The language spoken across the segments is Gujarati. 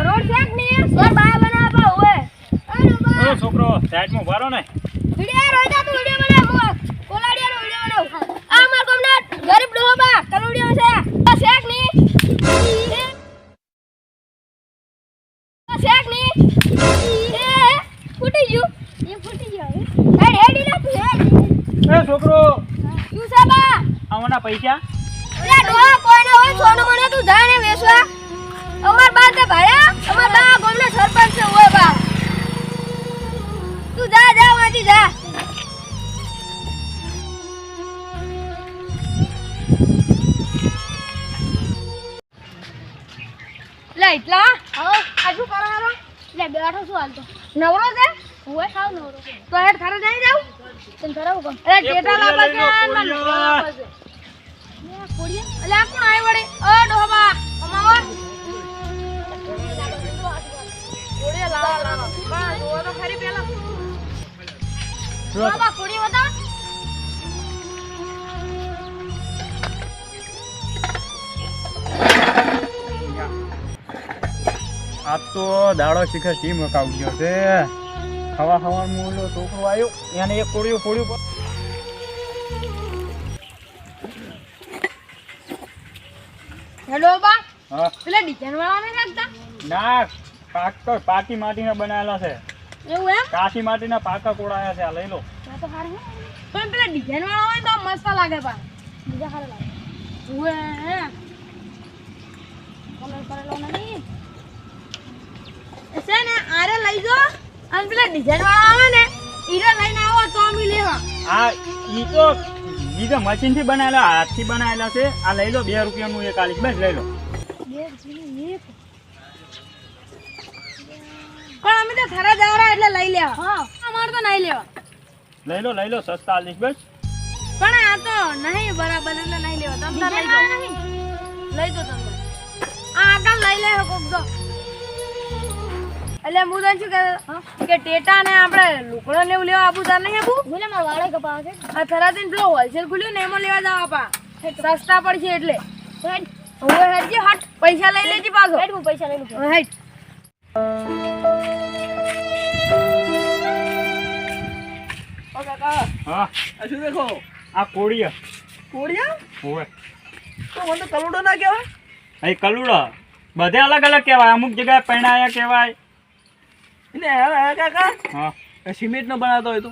રોડ શેક ની યાર બા બનાવવા ઓય ઓ છોકરો સાઈડમાં ઉભા રહો ને વિડિયો રોઈતા તું વિડિયો બનાવ કોલાડિયાનો વિડિયો બનાવ આ માર કોમના ગરીબ ડોબા કલોડિયો છે શેક ની શેક ની ફૂટી ગયું એ ફૂટી ગયો હેડ હેડી ના તું હેડ એ છોકરો તું છે બા આવના પૈસા અરે ડોહા કોઈને હોય સોનું મને તું જાણે વેસવા અમાર બા તે ભાયા અમાર બા ગોમના સરપંચ છે ઓય બા તું જા જા વાજી જા લે એટલા આવો આ શું કરવાનો લે બેઠો છું હાલ તો નવરો છે ઓય ખાવ નવરો તો હેડ ખરે જઈ જાવ તને ખરાવ કોણ અરે ટેટા લાવા છે મને લાવા છે લે કોડિયા અલે આ કોણ આય વડે ઓ ડોહા અમાવા કોડિયા લાવા બા જોવા તો ખરી પેલા બાબા કોડી બતા આ તો દાડો શિખર સી મકાવ ગયો છે હવા હવા મોલો છોકરો આવ્યો એને એક કોળિયું ફોડ્યું હેલો બા હા પેલા ડિઝાઇન વાળા ને રાખતા ના પાકી માટીના બનાવેલા છે એવું એમ કાચી માટીના પાકા કોળાયા છે આ લઈ લો આ તો હારું પણ પેલા ડિઝાઇન વાળા હોય તો મસ્ત લાગે બા બીજા હારું લાગે ઓએ કલર કરેલો નથી છે ને આરે લઈ જો અને પેલા ડિઝાઇન વાળા આવે ને ઈરે લઈને આવો તો અમે લેવા આ ઈ તો બીજા મશીન થી બનાવેલા હાથથી બનાવેલા છે આ લઈ લો 2 રૂપિયાનું એક આલીશ બસ લઈ લો પણ અમે તો ખરા જાવરા એટલે લઈ લેવા હા અમાર તો નહીં લેવા લઈ લો સસ્તા આલીશ બસ પણ આ તો નહીં બરાબર એટલે નહીં લેવા તમ તો લઈ જાવ લઈ દો તમે આ આગળ લઈ લે કોક દો એટલે હું તને શું કે ટેટા ને આપણે લુકડો ને એવું લેવા આપું તાર નહીં આપું બોલે મારા વાળે કપાવ છે આ થરાતીન પેલો હોલસેલ ખુલ્યું ને એમાં લેવા જાવ આપા સસ્તા પડશે એટલે હવે હેડજી હટ પૈસા લઈ લેજી પાછો હેડ હું પૈસા લઈ લઉં હેડ ઓ કાકા હા આ શું દેખો આ કોળિયા કોડિયા ઓય તો મને તો કલોડો ના કહેવાય અહીં કલુડો બધે અલગ અલગ કહેવાય અમુક જગ્યાએ પૈણાયા કહેવાય એને હવે કાકા હા સિમેન્ટ નો બનાવતો હોય તો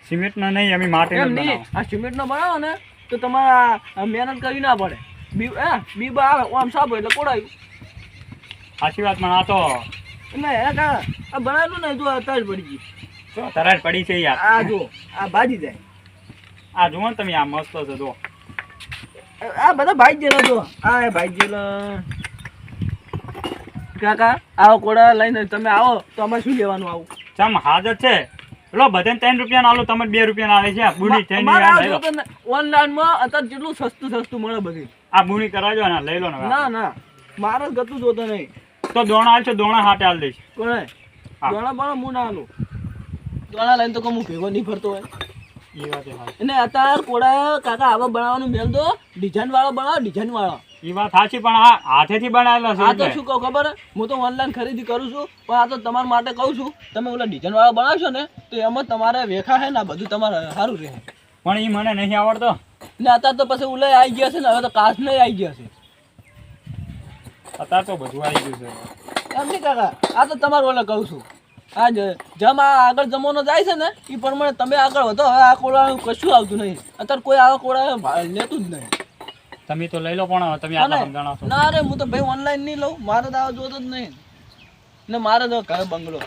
સિમેન્ટનો નહીં અમે માટીનો એમ જ નહીં બનાવો આ સિમેન્ટ નો બનાવો ને તો તમારા મહેનત કરવી ના પડે બીબા આવે આમ સાબો એટલે કોડાયું સાચી વાત પણ આ તો એટલે હે કાકા આ બનાવેલું ને જો અત્યારે પડી ગઈ તરત પડી છે યાર આ જો આ ભાજી જાય આ જુઓ ને તમે આ મસ્ત છે જો આ બધા ભાઈ જેલો જો આ ભાઈ જેલો કાકા આવો કોડા લઈને તમે આવો તો અમારે શું લેવાનું આવું ચમ હાજર છે લો બધે 3 રૂપિયા આલો તમે 2 રૂપિયા આલે છે આ બુડી થઈને લઈ લો ઓનલાઈન માં અત્યારે જેટલું સસ્તું મળે બધી આ બુણી કરાવજો ને લઈ લો ને ના ના મારે ગતું જોતો નહીં તો દોણા હાલ છે દોણા હાટે હાલ દઈશ કોણે દોણા પણ હું ના આલું દોણા લઈને તો હું ભેગો નહીં ફરતો હોય એ વાત હા એને અત્યારે કોડા કાકા આવા બનાવવાનું મેલ દો ડિઝાઇન વાળો બનાવો ડિઝાઇન વાળો એ વાત સાચી પણ આ હાથેથી બનાવેલો છે આ તો શું કહું ખબર હું તો ઓનલાઈન ખરીદી કરું છું પણ આ તો તમારા માટે કહું છું તમે ઓલા ડિઝાઇન વાળો બનાવશો ને તો એમાં તમારે વેખા છે ને બધું તમારે સારું રહે પણ એ મને નહીં આવડતો ને અત્યારે તો પછી ઉલાઈ આવી ગયા છે ને હવે તો કાચ નહીં આવી ગયા છે અત્યારે તો બધું આવી ગયું છે એમ નહીં કાકા આ તો તમારું ઓલા કહું છું આ જેમ આ આગળ જમાનો જાય છે ને એ પ્રમાણે તમે આગળ વધો હવે આ કોળાનું કશું આવતું નહીં અત્યારે કોઈ આવા કોળા લેતું જ નહીં તમે તો લઈ લો પણ તમે આટલા સમજાણો છો ના અરે હું તો ભાઈ ઓનલાઈન નહીં લઉં મારે તો આવા જોતો જ નહીં ને મારે તો ઘર બંગલો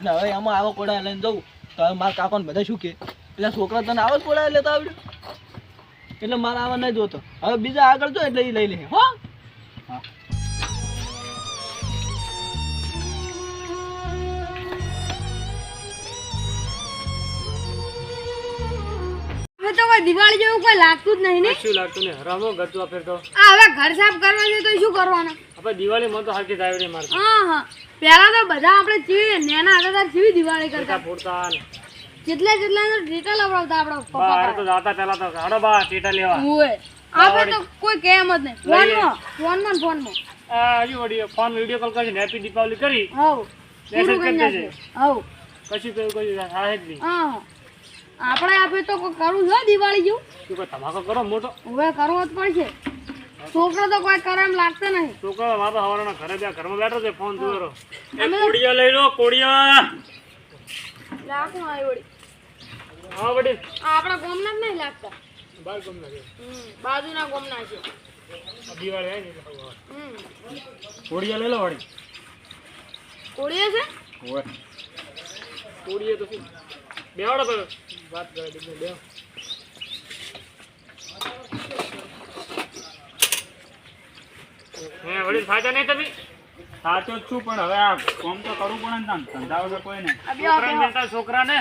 ને હવે આમાં આવા કોળા લઈને જવું તો હવે મારા કાકાને બધા શું કે એટલે છોકરા તને આવા જ કોળા લેતા આવડ્યું એટલે મારે આવા નહીં જોતો હવે બીજા આગળ જો એટલે એ લઈ લે હો હા તો કોઈ દિવાળી જેવું કોઈ લાગતું જ નહીં ને શું લાગતું ને હરામો ગતું ફેર તો આ હવે ઘર સાફ કરવા છે તો શું કરવાના આપણે દિવાળી માં તો હરકી થાય રે માર હા પહેલા તો બધા આપણે જીવી નેના હતા ત્યારે જીવી દિવાળી કરતા ફોડતા જેટલા ટેટા લવડાવતા આપણા પપ્પા બહાર તો જાતા પહેલા તો હાડો બા ટેટા લેવા ઓય આપણે તો કોઈ કેમ જ નહીં ફોનમાં આ હજી વળી ફોન વિડીયો કોલ કરીને હેપી દીપાવલી કરી હવ મેસેજ પૂરું કરી કરી દેજે. નાખજો. હવ કશું તો કોઈ થાય જ નહીં. હા આપણે આપે તો કોઈ કરવું છે દિવાળી જેવું તું કોઈ ધમાકો કરો મોટો હવે કરવો જ પડશે છોકરો તો કોઈ કરે એમ લાગશે નહીં છોકરા બાપ હવારના ઘરે ત્યાં ઘરમાં બેઠો છે ફોન જોયો અમે તો- કોડિયા લઈ લો કોડિયા. લાગવું આવી વળી હા વડી આ આપણા ગામના જ નહીં લાગતા બાર ગમ લાગે બાજુના ગામના છે દિવાળી આવી ને એટલે ખબર. કોડિયા લઈ લો વળી. કોળીએ છે ઓય. કોડીએ તો શું બેવાડો તો વાત કરે બીજું બે હે વડી ફાયદા નહીં તમે સાચો જ છું પણ હવે આ કામ તો કરવું પડે ને તાન. ધંધા વગર કોઈ ને. આ બે છોકરાને દેતા છોકરાને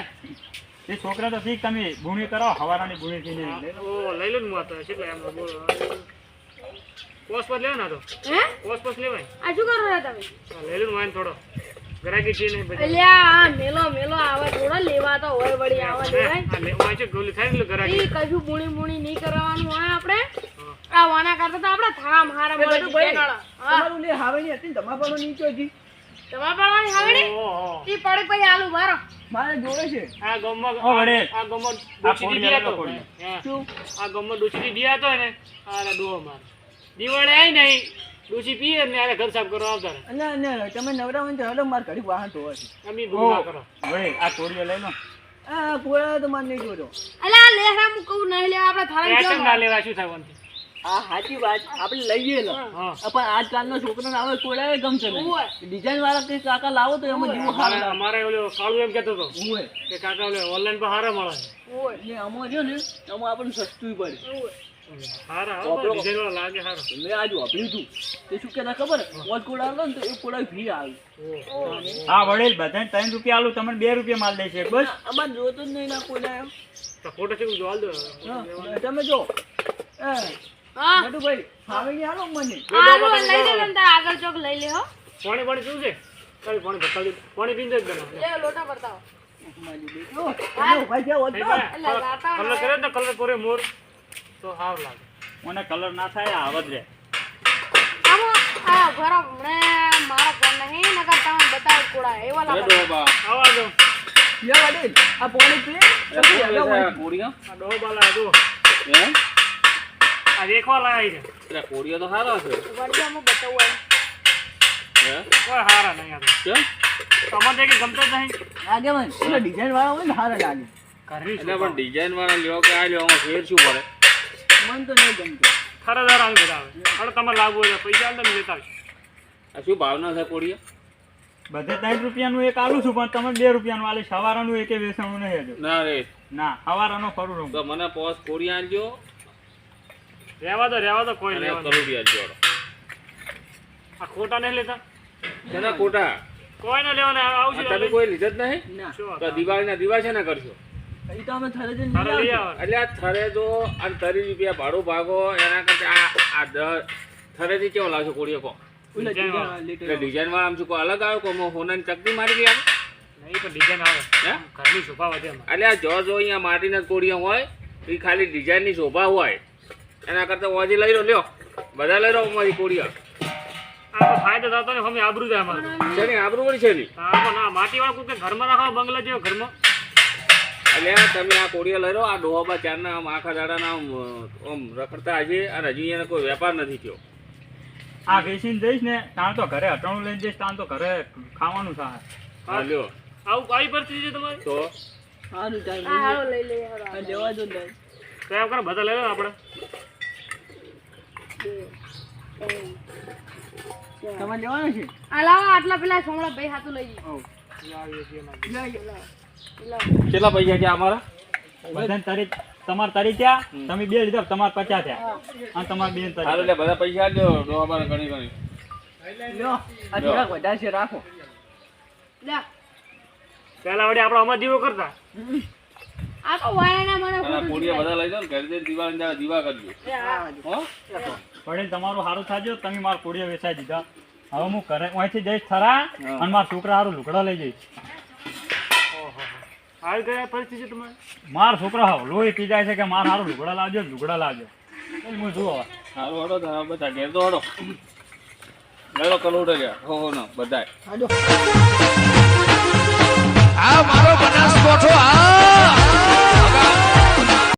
એ છોકરા તો ઠીક તમે ભૂણી કરો હવારાની ભૂણી થી નહીં લઈ લો. ઓ લઈ લો ને હું તો કેટલા એમ બોલો પોસ પર લેવા ના તો હે પોસ લેવાય આ શું કરો રહ્યા તમે હા, લઈ લો ને વાઈન થોડો ગરાકી છે નહીં બધી અલ્યા આ મેલો આવે થોડા લેવા તો હોય વળી આવા લેવાય હા લે વાંચે ગોલી થાય ને ગરાકી ઈ કશું બુણી બુણી નહીં કરવાનું હોય આપણે આ વાના કરતા તો આપણે થામ હારા મળે બધું ભાઈ. જીગેનાળા. હા તમારું લે હાવેની હતી ને તમારા પર નીચે હતી તમારે પડવાની હાવડી ઓહો ઈ પડી પછી આલુ મારો મારે જોડે છે આ ગામમાં ઓ વડે. આ ગામમાં આ ડોચી કોડિયા દીયા લો, તો કોડિયા. હા. શું આ ગામમાં ડોચી દીયા તો ને આરા ડોહો માર દિવાળી આવી નહીં ડોચી પીએ ને આરે ઘર સાફ કરવા આવતા રહે. અને તમે નવરા હોય તો હલો માર ઘડી વાહન તો હશે અમે ઓ બધું ના કરો વળી આ કોડિયા લઈ લો. આ કોળા તો માર નહીં જોડો અલ્યા આ લેહરા હું કહું નહીં લેવા આપણે થારા રેશન ના લેવા શું થાય વનથી? આ સાચી વાત આપણે લઈએ લો હા પણ આજકાલનો છોકરાને આવે કોળા ગમશે ઓય. નહીં ડિઝાઇન વાળા કઈ કાકા લાવો તો એમાં જીવો અમારે ખાવા અમારે ઓલો કાળુ એમ કહેતો હતો હોય કે કાકા ઓલે ઓનલાઈન પર હારા મળે છે ઓય એટલે આમાં જો ને આમાં આપણને સસ્તું પડે ઓય હારા વાપરો. ડિઝાઇન વાળા લાગે હારો મેં આજ વાપર્યું હતું તે શું કહેતા ખબર પાંચ કોળા આલો ને તો એક કોળા ફ્રી આવે હા વડીલ બધાને 3 રૂપિયા આલું તમને 2 રૂપિયા માલ દે છે બસ. અમારે જોતો જ નહીં ના કોળા એમ તો ફોટો છે જોવાલ દો હા, તમે જો હા ભાઈ હવે નહીં આલો મને આલુ લઈ લે ને તાર આગળ ચોક લઈ લે હો પાણી પાણી શું છે તારી પાણી બતાવી પાણી પીને જ બના લે લોટા પડતા મારી બેટો ભાઈ જ્યાં હોત તો. એટલે લાતા કલર કરે ને કલર કરે મોર તો સારું લાગે મને કલર ના થાય આવત રે. આમો આ ઘરો હમણે મારો ફોન નહીં નકર તમે બતાવ કોડા એવા લાગે આવા દો લે વડીલ આ પાણી પીએ પછી આગળ વળી. આ ડોહો બાલા દો આ દેખવા લાય છે વડિયામાં બતાવું કોઈ હારા નહીં આ તો તમારે કે ગમતો જ નહીં આગેવાન એટલે ડિઝાઇન વાળા હોય ને સારા લાગે ઘરની એટલે પણ ડિઝાઇન વાળા લ્યો કે આ લ્યો આમાં ફેર શું પડે મને તો નહીં ગમતું ખરેદાર આવી બધા આવે હવે તમારે લાગુ હોય તો પૈસા આલ તમે લેતા આવશો આ શું ભાવના છે કોડિયા બધે 3 રૂપિયાનું એક આલું છું પણ તમે 2 રૂપિયાનું આલે. સવારનું એકે વેચાણું નહીં હજુ. ના રે ના સવારનો ખરું રહું. તો મને પોસ કોડિયા આલજો રહેવા દો કોઈ અને લેવાનું કલુડી આલજો આ ખોટા નહીં લેતા શેના કોટા કોઈ ના લેવાના આ આવશે તમે કોઈ લીધા જ નહીં ના શું તો દિવાળીના દીવા છે ને કરશો એ તો અમે થરે જઈને તારે લઈ લઈ આવો એટલે આ થરે જો આ 30 રૂપિયા ભાડું ભાગો એના કરતા આ થરેથી કેવો લાવશો કોડિયો કો ઓલા ડિઝાઇન ડિઝાઇન વાળા. લેટર એટલે ડિઝાઇન વાળા આમ શું કોઈ અલગ આવ્યો કોમો હોનાની ચકડી મારી ગયા નહીં પણ ડિઝાઇન આવે હે ઘરની શોભા વધે એમાં એટલે આ જો અહીંયા માટીના કોડિયા હોય એ ખાલી ડિઝાઇનની શોભા હોય એના કરતા ઓજી લઈ લો લ્યો બધા લઈ લો અમારી કોડિયા આ તો ફાયદો થતો ને અમે આબરૂ જાય અમારું છે ને આબરૂ વળી છે ની હા પણ ના માટી વાળા કોઈ ઘરમાં રાખો બંગલા જેવો ઘરમાં એટલે આ તમે આ કોડિયા લઈ લો આ ડોહાબા ચારના આમ આખા દાડાના આમ રખડતા આજે અને હજી એને કોઈ વેપાર નથી થયો આ વેચીને જઈશ ને તાણ તો ઘરે અટાણું લઈને જઈશ તાણ તો ઘરે ખાવાનું થાય. હા લ્યો આવું આવી પરિસ્થિતિ છે તમારી તો સારું ટાઈમ આ હાલો લઈ લે હાલો આ લેવા દો ને તો એમ કરે બધા લઈ લો આપણે તમારે લેવાના છે આ લાવો આટલા પેલા સોમળા ભાઈ હાથું લઈ જઈએ કેટલા પૈસા છે અમારા બધાને તરી તમારે તરી ત્યાં તમે 2 લીધા તમારે 50 થયા અને તમારે 2 તરી. હાલો એટલે બધા પૈસા આલજો ડોહાબાને ઘણી ઘણી લ્યો આ થોડાક વધારે છે રાખો લે પહેલા વડે આપણે અમાર દીવો કરતા આ તો વાયના મને અને ખોટું કોડિયા બધા લઈ જાઓ ને ઘરે જઈને દિવાળી દીવા કરજો હો વડીલ તમારું સારું થાજો તમે મારા કોડિયા વેચાઈ દીધા. હવે હું ઘરે અહીંથી જઈશ થરા અને મારા છોકરા સારું લુગડા લઈ જઈશ. ઓહો આવી ગયા પરિસ્થિતિ તમારી મારા છોકરા હાવ લોહી પી જાય છે કે મારા સારું લુગડા લાવજો લુગડા લાવજો. એટલે હું જુઓ હવે. સારું હડો બધા ઘેર તો હડો લેલો કલોડો ગયા હો ના બધાય આજો